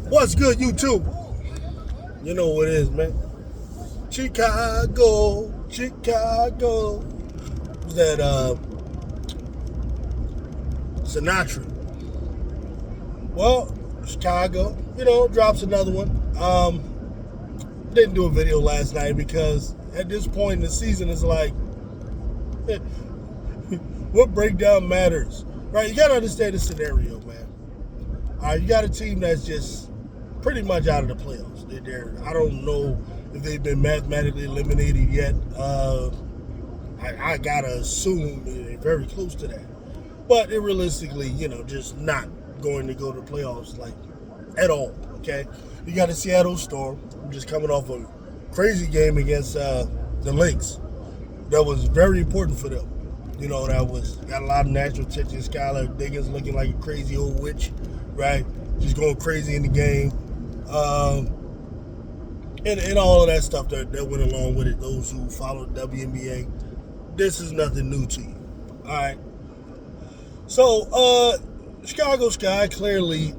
What's good, YouTube? You know what it is, man. Chicago, Chicago. Was that Sinatra? Well, Chicago, drops another one. Didn't do a video last night because at this point in the season, it's like, what breakdown matters, right? You gotta understand the scenario, man. All right, you got a team that's just pretty much out of the playoffs. I don't know if they've been mathematically eliminated yet. I gotta assume they're very close to that. But they're realistically, just not going to go to the playoffs like at all. Okay, you got the Seattle Storm, just coming off a crazy game against the Lynx. That was very important for them. That was got a lot of natural attention. Skylar Diggins looking like a crazy old witch, right? Just going crazy in the game. And all of that stuff that went along with it. Those who followed WNBA, this is nothing new to you. All right. So, Chicago Sky clearly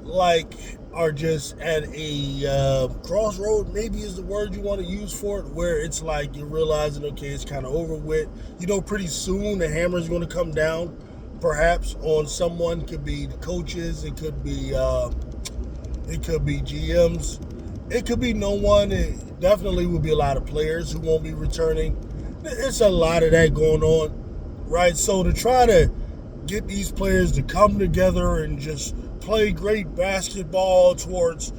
are just at a crossroad. Maybe is the word you want to use for it, where it's like you're realizing, okay, it's kind of over with. Pretty soon the hammer is going to come down, perhaps on someone. Could be the coaches. It could be GMs. It could be no one. It definitely will be a lot of players who won't be returning. It's a lot of that going on, right? So to try to get these players to come together and just play great basketball towards,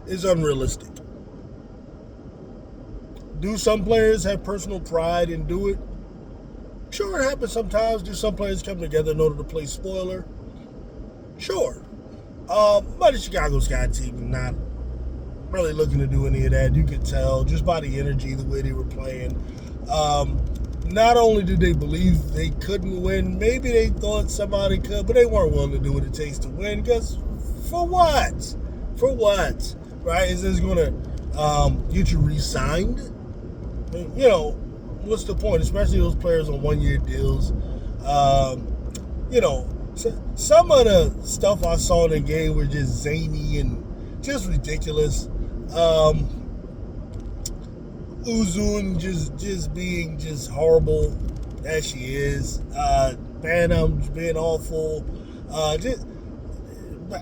is unrealistic. Do some players have personal pride and do it? Sure, it happens sometimes. Do some players come together in order to play spoiler? Sure. But the Chicago Sky team not really looking to do any of that. You could tell just by the energy, the way they were playing. Not only did they believe they couldn't win, maybe they thought somebody could, but they weren't willing to do what it takes to win. Because for what? For what? Right? Is this going to get you re-signed? What's the point? Especially those players on one-year deals. Some of the stuff I saw in the game were just zany and just ridiculous. Uzun just being just horrible as she is. Banham being awful.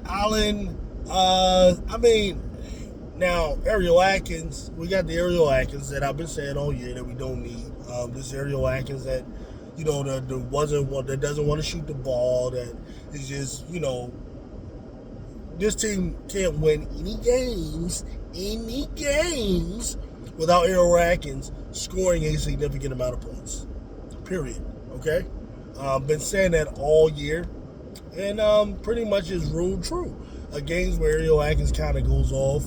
Allen. Now Ariel Atkins. We got the Ariel Atkins that I've been saying all year that we don't need. This Ariel Atkins that that doesn't want to shoot the ball. That is just this team can't win any games without Ariel Atkins scoring a significant amount of points. Period. Okay? Been saying that all year. And pretty much is ruled true. Games where Ariel Atkins kind of goes off,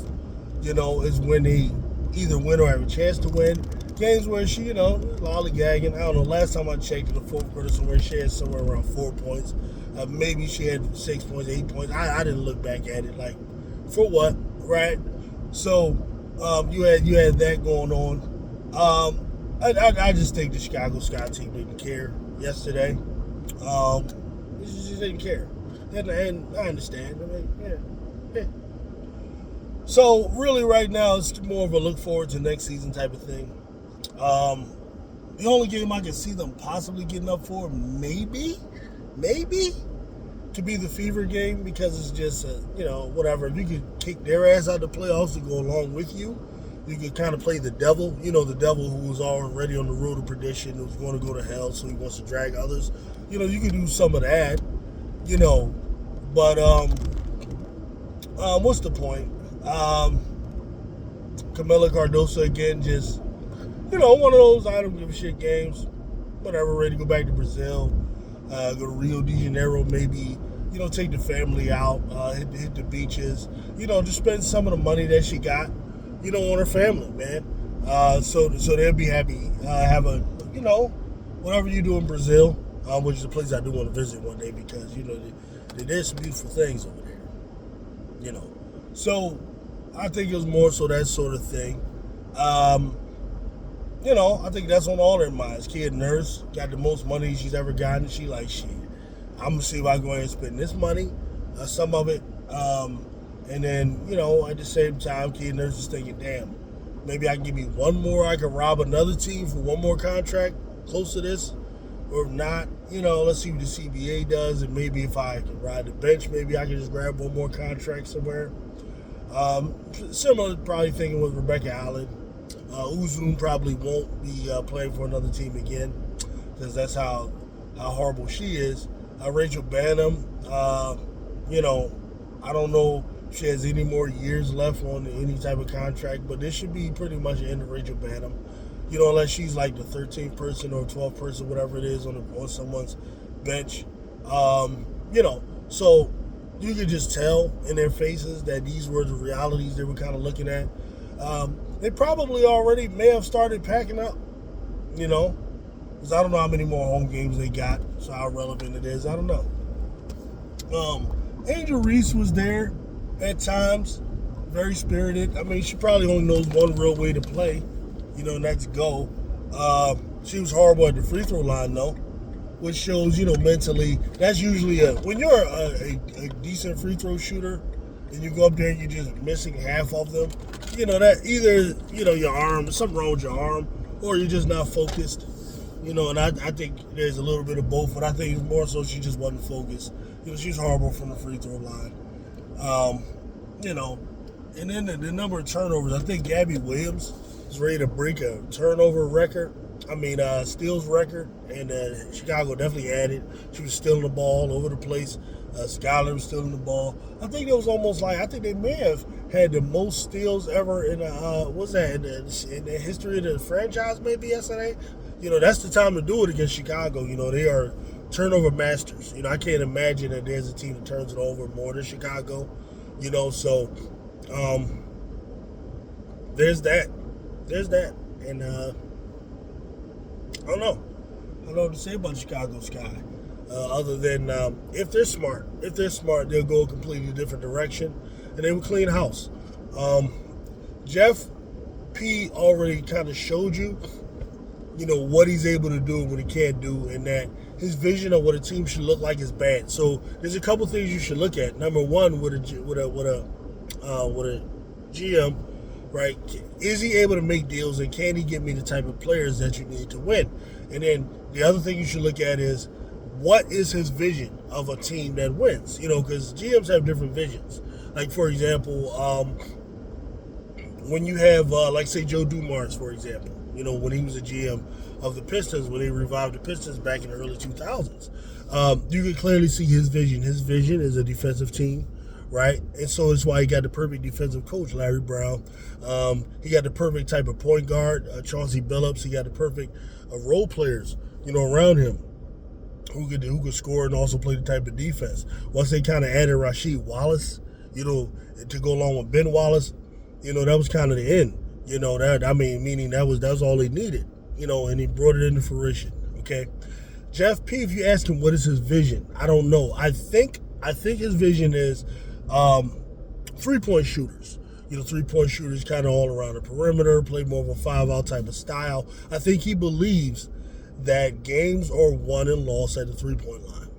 is when they either win or have a chance to win. Games where she, lollygagging. I don't know. Last time I checked in the fourth quarter, somewhere she had somewhere around 4 points. Maybe she had 6 points, 8 points. I didn't look back at it. Like, for what, right? So you had that going on. I just think the Chicago Sky team didn't care yesterday. They just didn't care, and I understand. Yeah. So really, right now it's more of a look forward to next season type of thing. The only game I can see them possibly getting up for, maybe, could be the Fever game, because it's just, whatever. If you could kick their ass out of the playoffs to go along with you, you could kind of play the devil. The devil who was already on the road to perdition, who's going to go to hell, so he wants to drag others. You could do some of that, But, what's the point? Camila Cardoso again, just, one of those I don't give a shit games. Whatever, ready to go back to Brazil, go to Rio de Janeiro, maybe, take the family out, hit the beaches, just spend some of the money that she got, on her family, man. So they'll be happy. Have a, whatever you do in Brazil, which is a place I do want to visit one day because, there's some beautiful things over there, So I think it was more so that sort of thing. I think that's on all their minds. Kid Nurse got the most money she's ever gotten. She like, shit, I'm going to see if I go ahead and spend this money. Some of it, And then, at the same time, Kid Nurse is thinking, damn, maybe I can give me one more. I can rob another team for one more contract close to this. Or if not, let's see what the CBA does. And maybe if I can ride the bench, maybe I can just grab one more contract somewhere. Similar, probably thinking with Rebecca Allen. Uzun probably won't be playing for another team again because that's how horrible she is. Rachel Banham, I don't know if she has any more years left on any type of contract, but this should be pretty much the end of Rachel Banham. Unless she's like the 13th person or 12th person, whatever it is, on someone's bench. So you could just tell in their faces that these were the realities they were kind of looking at. They probably already may have started packing up, because I don't know how many more home games they got, so how relevant it is, I don't know. Angel Reese was there at times, very spirited. I mean, she probably only knows one real way to play, and that's go. She was horrible at the free throw line, though, which shows, mentally, that's usually when you're a decent free throw shooter and you go up there and you're just missing half of them, that either, your arm, something wrong with your arm, or you're just not focused, and I think there's a little bit of both, but I think it's more so she just wasn't focused. She's horrible from the free throw line. And then the number of turnovers, I think Gabby Williams is ready to break a turnover record. Steals record, and Chicago definitely had it. She was stealing the ball all over the place. Skyler was stealing the ball. I think it was almost like, I think they may have had the most steals ever in in the history of the franchise, maybe yesterday. That's the time to do it against Chicago. They are turnover masters. I can't imagine that there's a team that turns it over more than Chicago. So there's that. And I don't know. I don't know what to say about Chicago Sky. Other than if they're smart, they'll go a completely different direction, and they will clean house. Jeff P already kind of showed you, what he's able to do and what he can't do, and that his vision of what a team should look like is bad. So there's a couple things you should look at. Number one, with a GM, right? Is he able to make deals, and can he get me the type of players that you need to win? And then the other thing you should look at is, what is his vision of a team that wins? Because GMs have different visions. Like, for example, when you have, say, Joe Dumars, for example, when he was a GM of the Pistons, when they revived the Pistons back in the early 2000s, you can clearly see his vision. His vision is a defensive team, right? And so it's why he got the perfect defensive coach, Larry Brown. He got the perfect type of point guard, Chauncey Billups. He got the perfect role players, around him who could score and also play the type of defense. Once they kind of added Rasheed Wallace, to go along with Ben Wallace, that was kind of the end. Meaning that was all they needed, and he brought it into fruition. Okay. Jeff P., if you ask him what is his vision, I don't know. I think his vision is 3-point shooters. 3-point shooters kind of all around the perimeter, play more of a 5-out type of style. I think he believes that games are won and lost at the 3-point line.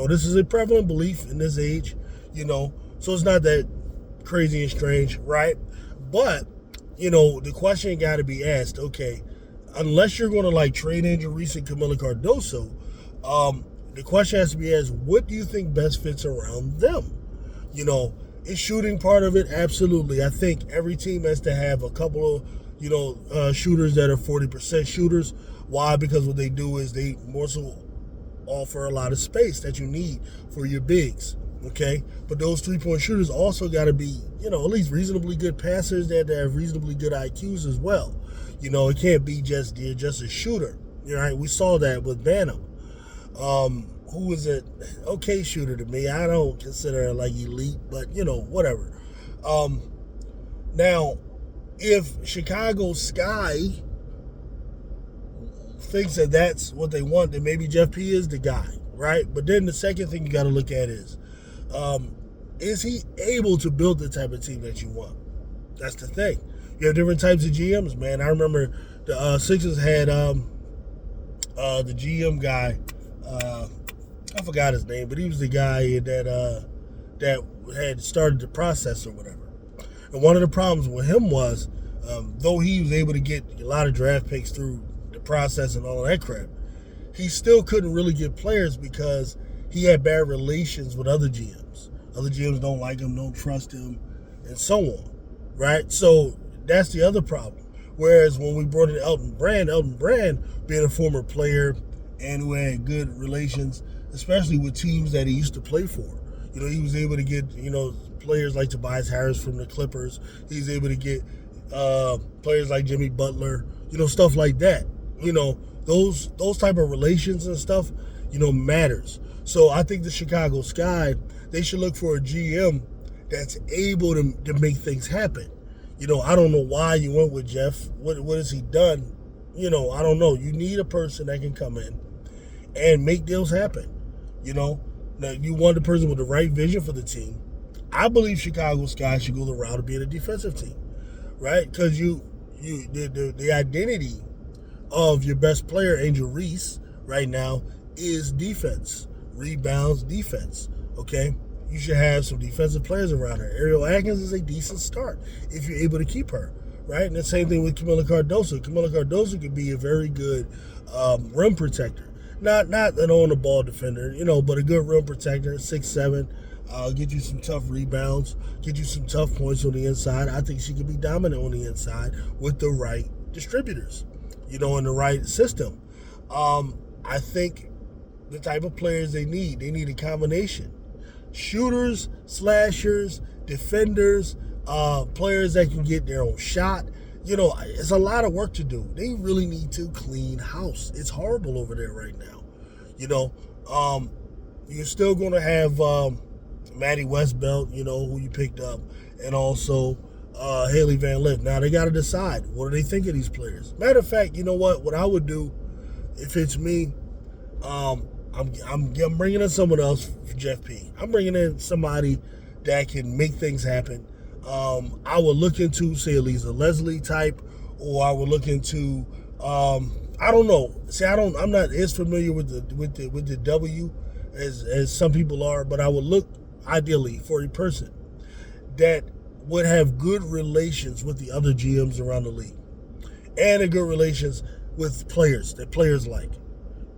This is a prevalent belief in this age, so it's not that crazy and strange, right? But, the question got to be asked, okay, unless you're going to trade Angel Reese and Camila Cardoso, the question has to be asked, what do you think best fits around them? Is shooting part of it? Absolutely. I think every team has to have a couple of, shooters that are 40% shooters. Why? Because what they do is they more so offer a lot of space that you need for your bigs. Okay? But those 3-point shooters also got to be, at least reasonably good passers. They have to have reasonably good IQs as well. It can't be just a shooter. Right? We saw that with Banham. Who was an okay shooter to me. I don't consider her elite, but whatever. Now, if Chicago Sky thinks that that's what they want, then maybe Jeff P. is the guy, right? But then the second thing you got to look at is he able to build the type of team that you want? That's the thing. You have different types of GMs, man. I remember the Sixers had the GM guy. I forgot his name, but he was the guy that that had started the process or whatever. And one of the problems with him was, though he was able to get a lot of draft picks through the process and all of that crap, he still couldn't really get players because he had bad relations with other GMs. Other GMs don't like him, don't trust him, and so on, right? So that's the other problem. Whereas when we brought in Elton Brand being a former player and who had good relations, especially with teams that he used to play for. He was able to get, players like Tobias Harris from the Clippers. He was able to get players like Jimmy Butler, stuff like that. Those type of relations and stuff, matters. So I think the Chicago Sky, they should look for a GM that's able to make things happen. I don't know why you went with Jeff. What has he done? I don't know. You need a person that can come in and make deals happen. Now you want the person with the right vision for the team. I believe Chicago Sky should go the route of being a defensive team, right? Because the identity of your best player, Angel Reese, right now is defense, rebounds, defense. Okay, you should have some defensive players around her. Ariel Atkins is a decent start if you're able to keep her, right? And the same thing with Camila Cardoso. Camila Cardoso could be a very good rim protector. Not an on-the-ball defender, but a good rim protector, 6'7", get you some tough rebounds, get you some tough points on the inside. I think she could be dominant on the inside with the right distributors, in the right system. I think the type of players they need a combination. Shooters, slashers, defenders, players that can get their own shot. It's a lot of work to do. They really need to clean house. It's horrible over there right now. You're still going to have Maddie Westbelt, who you picked up, and also Haley Van Lith. Now, they got to decide, what do they think of these players? Matter of fact, you know what I would do if it's me, I'm bringing in someone else for Jeff P. I'm bringing in somebody that can make things happen. I would look into, say, Elisa Leslie type, or I would look into, I don't know. See, I'm not as familiar with the W as some people are, but I would look ideally for a person that would have good relations with the other GMs around the league and a good relations with players that players like,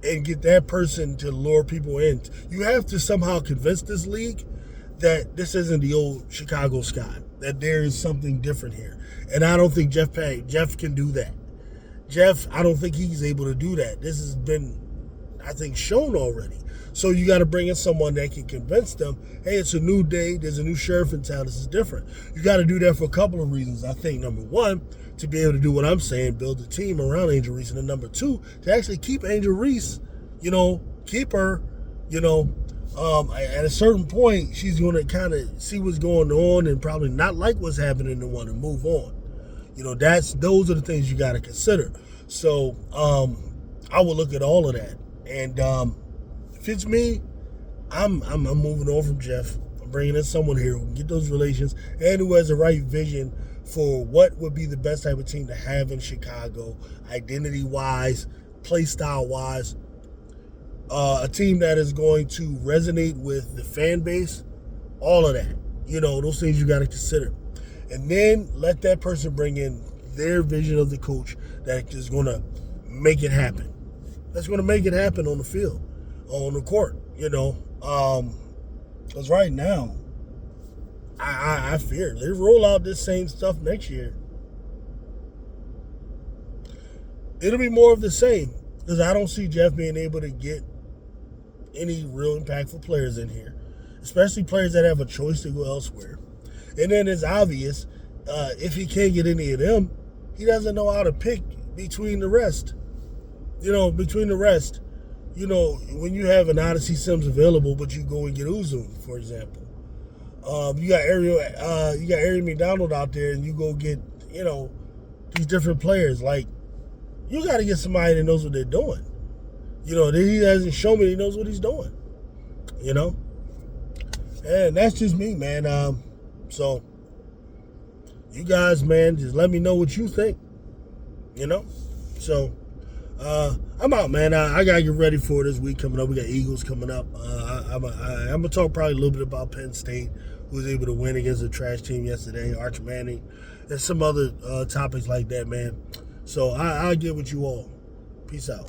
and get that person to lure people in. You have to somehow convince this league that this isn't the old Chicago Sky, that there is something different here. And I don't think Jeff can do that. Jeff, I don't think he's able to do that. This has been, I think, shown already. So you got to bring in someone that can convince them, hey, it's a new day, there's a new sheriff in town, this is different. You got to do that for a couple of reasons. I think, number one, to be able to do what I'm saying, build a team around Angel Reese, and then number two, to actually keep Angel Reese, keep her, at a certain point, she's going to kind of see what's going on and probably not like what's happening and want to move on. Those are the things you got to consider. So I will look at all of that. And if it's me, I'm moving on from Jeff. I'm bringing in someone here who can get those relations and who has the right vision for what would be the best type of team to have in Chicago, identity-wise, play style-wise. A team that is going to resonate with the fan base, all of that. Those things you got to consider. And then let that person bring in their vision of the coach that is going to make it happen. That's going to make it happen on the field, on the court, Because right now, I fear they roll out this same stuff next year. It'll be more of the same because I don't see Jeff being able to get any real impactful players in here, especially players that have a choice to go elsewhere. And then it's obvious, if he can't get any of them, he doesn't know how to pick between the rest. When you have an Odyssey Sims available, but you go and get Uzun, for example. You got Ariel McDonald out there, and you go get, these different players. Like, you got to get somebody that knows what they're doing. He hasn't shown me he knows what he's doing. And that's just me, man. So, you guys, man, just let me know what you think. So, I'm out, man. I got to get ready for this week coming up. We got Eagles coming up. I'm gonna talk probably a little bit about Penn State, who was able to win against a trash team yesterday, Arch Manning, and some other topics like that, man. So I'll get with you all. Peace out.